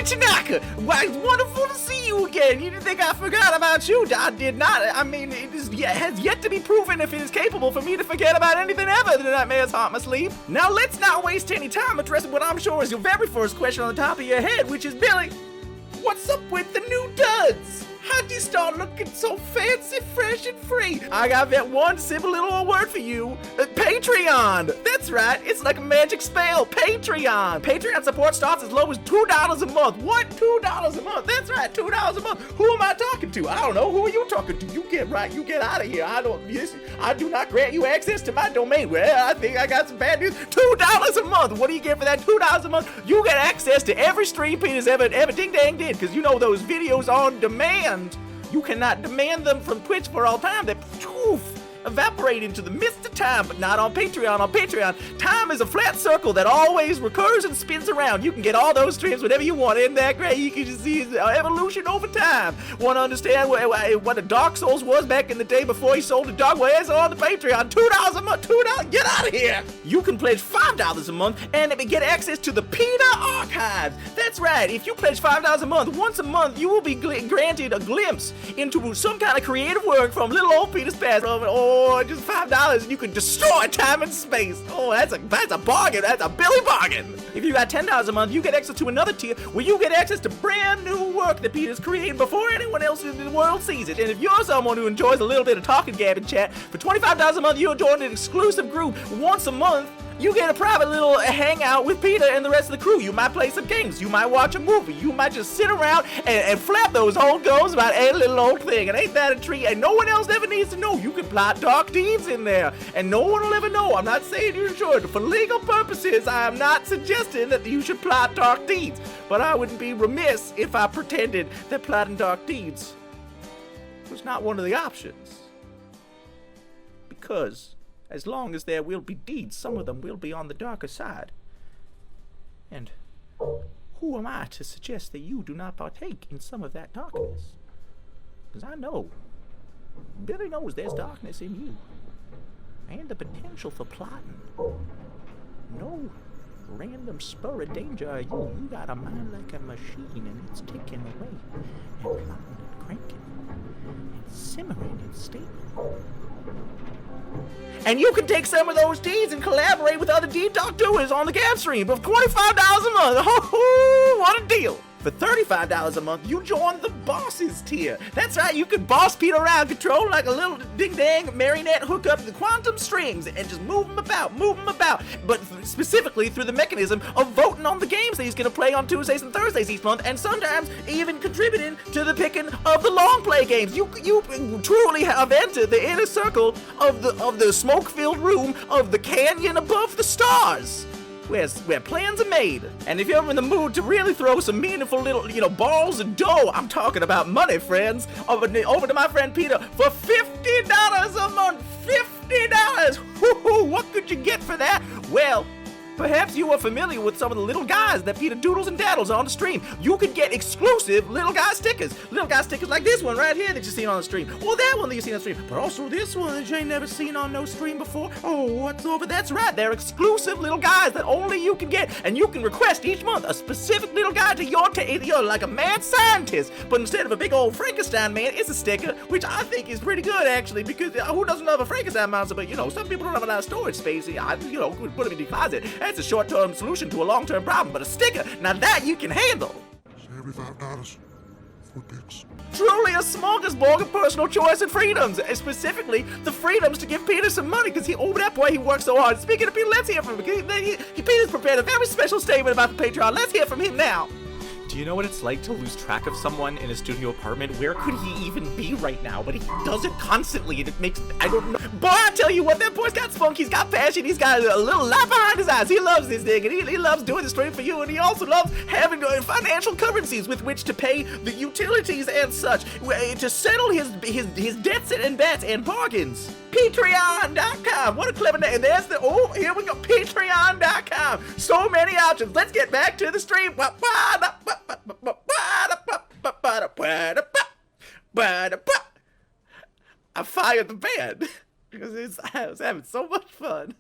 Holy Tanaka! Why, it's wonderful to see you again. You didn't think I forgot about you? I did not. I mean, it has yet to be proven if it is capable for me to forget about anything ever that nightmares haunt my sleep. Now, let's not waste any time addressing what I'm sure is your very first question on the top of your head, which is, Billy, what's up with the new duds? How'd you start looking so fancy, fresh, and free? I got that one simple little old word for you. Patreon. That's right. It's like a magic spell. Patreon. Patreon support starts as low as $2 a month. What? $2 a month? That's right. $2 a month. Who am I talking to? I don't know. Who are you talking to? You get right. You get out of here. I do not grant you access to my domain. Well, I think I got some bad news. $2 a month. What do you get for that $2 a month? You get access to every stream Peter's ever ding dang did, because you know those videos on demand. You cannot demand them from Twitch for all time. They evaporate into the mist of time, but not on Patreon. On Patreon, time is a flat circle that always recurs and spins around. You can get all those streams whenever you want. Isn't that great? You can just see evolution over time. Want to understand what a Dark Souls was back in the day before he sold the dog? Well, it's on the Patreon. $2 a month. $2. Get out of here. You can pledge $5 a month and get access to the Peter Archives. That's right. If you pledge $5 a month, once a month, you will be granted a glimpse into some kind of creative work from little old Peter's past. Or just $5 and you can destroy time and space. Oh, that's a bargain. That's a Billy bargain. If you got $10 a month, you get access to another tier where you get access to brand new work that Peter's creating before anyone else in the world sees it. And if you're someone who enjoys a little bit of talking, gab, and chat, for $25 a month, you'll join an exclusive group once a month. You get a private little hangout with Peter and the rest of the crew. You might play some games. You might watch a movie. You might just sit around and flap those old goals about a little old thing. And ain't that a treat? And no one else ever needs to know. You can plot dark deeds in there. And no one will ever know. I'm not saying you should. For legal purposes, I am not suggesting that you should plot dark deeds. But I wouldn't be remiss if I pretended that plotting dark deeds was not one of the options. Because as long as there will be deeds, some of them will be on the darker side. And who am I to suggest that you do not partake in some of that darkness? Because I know, Billy knows there's darkness in you. And the potential for plotting. No random spur of danger are you. You got a mind like a machine and it's ticking away. And plotting and cranking. And simmering and steaming. And you can take some of those deeds and collaborate with other deed doers on the Gab stream for $25 a month. Oh, what a deal. For $35 a month, you join the bosses tier. That's right, you can boss Pete around, control like a little ding-dang marionette, hook up the quantum strings and just move him about. But specifically through the mechanism of voting on the games that he's gonna play on Tuesdays and Thursdays each month, and sometimes even contributing to the picking of the long play games. You truly have entered the inner circle of the smoke-filled room of the canyon above the stars. Where plans are made. And if you're in the mood to really throw some meaningful little, balls of dough, I'm talking about money, friends, over to my friend Peter for $50 a month. $50! Woo-hoo, what could you get for that? Well, perhaps you are familiar with some of the little guys that Peter doodles and daddles on the stream. You could get exclusive little guy stickers. Little guy stickers like this one right here that you've seen on the stream. Or that one that you've seen on the stream. But also this one that you ain't never seen on no stream before. Oh, what's over? That's right. They're exclusive little guys that only you can get. And you can request each month a specific little guy to you're like a mad scientist. But instead of a big old Frankenstein man, it's a sticker, which I think is pretty good actually, because who doesn't love a Frankenstein monster? But some people don't have a lot of storage space. Could put them in the closet. That's a short-term solution to a long-term problem, but a sticker, now that you can handle. $75 for picks. Truly a smorgasbord of personal choice and freedoms, and specifically the freedoms to give Peter some money, because that boy, he works so hard. Speaking of Peter, let's hear from him. Peter's prepared a very special statement about the Patreon. Let's hear from him now. Do you know what it's like to lose track of someone in a studio apartment? Where could he even be right now? But he does it constantly, and it makes, I don't know. Boy, I tell you what, that boy's got spunk, he's got passion, he's got a little light behind his eyes. He loves this thing, and he loves doing the stream for you, and he also loves having financial currencies with which to pay the utilities and such, to settle his debts and bets and bargains. Patreon.com. What a clever name. There's here we go. Patreon.com. So many options. Let's get back to the stream. I fired the band because I was having so much fun.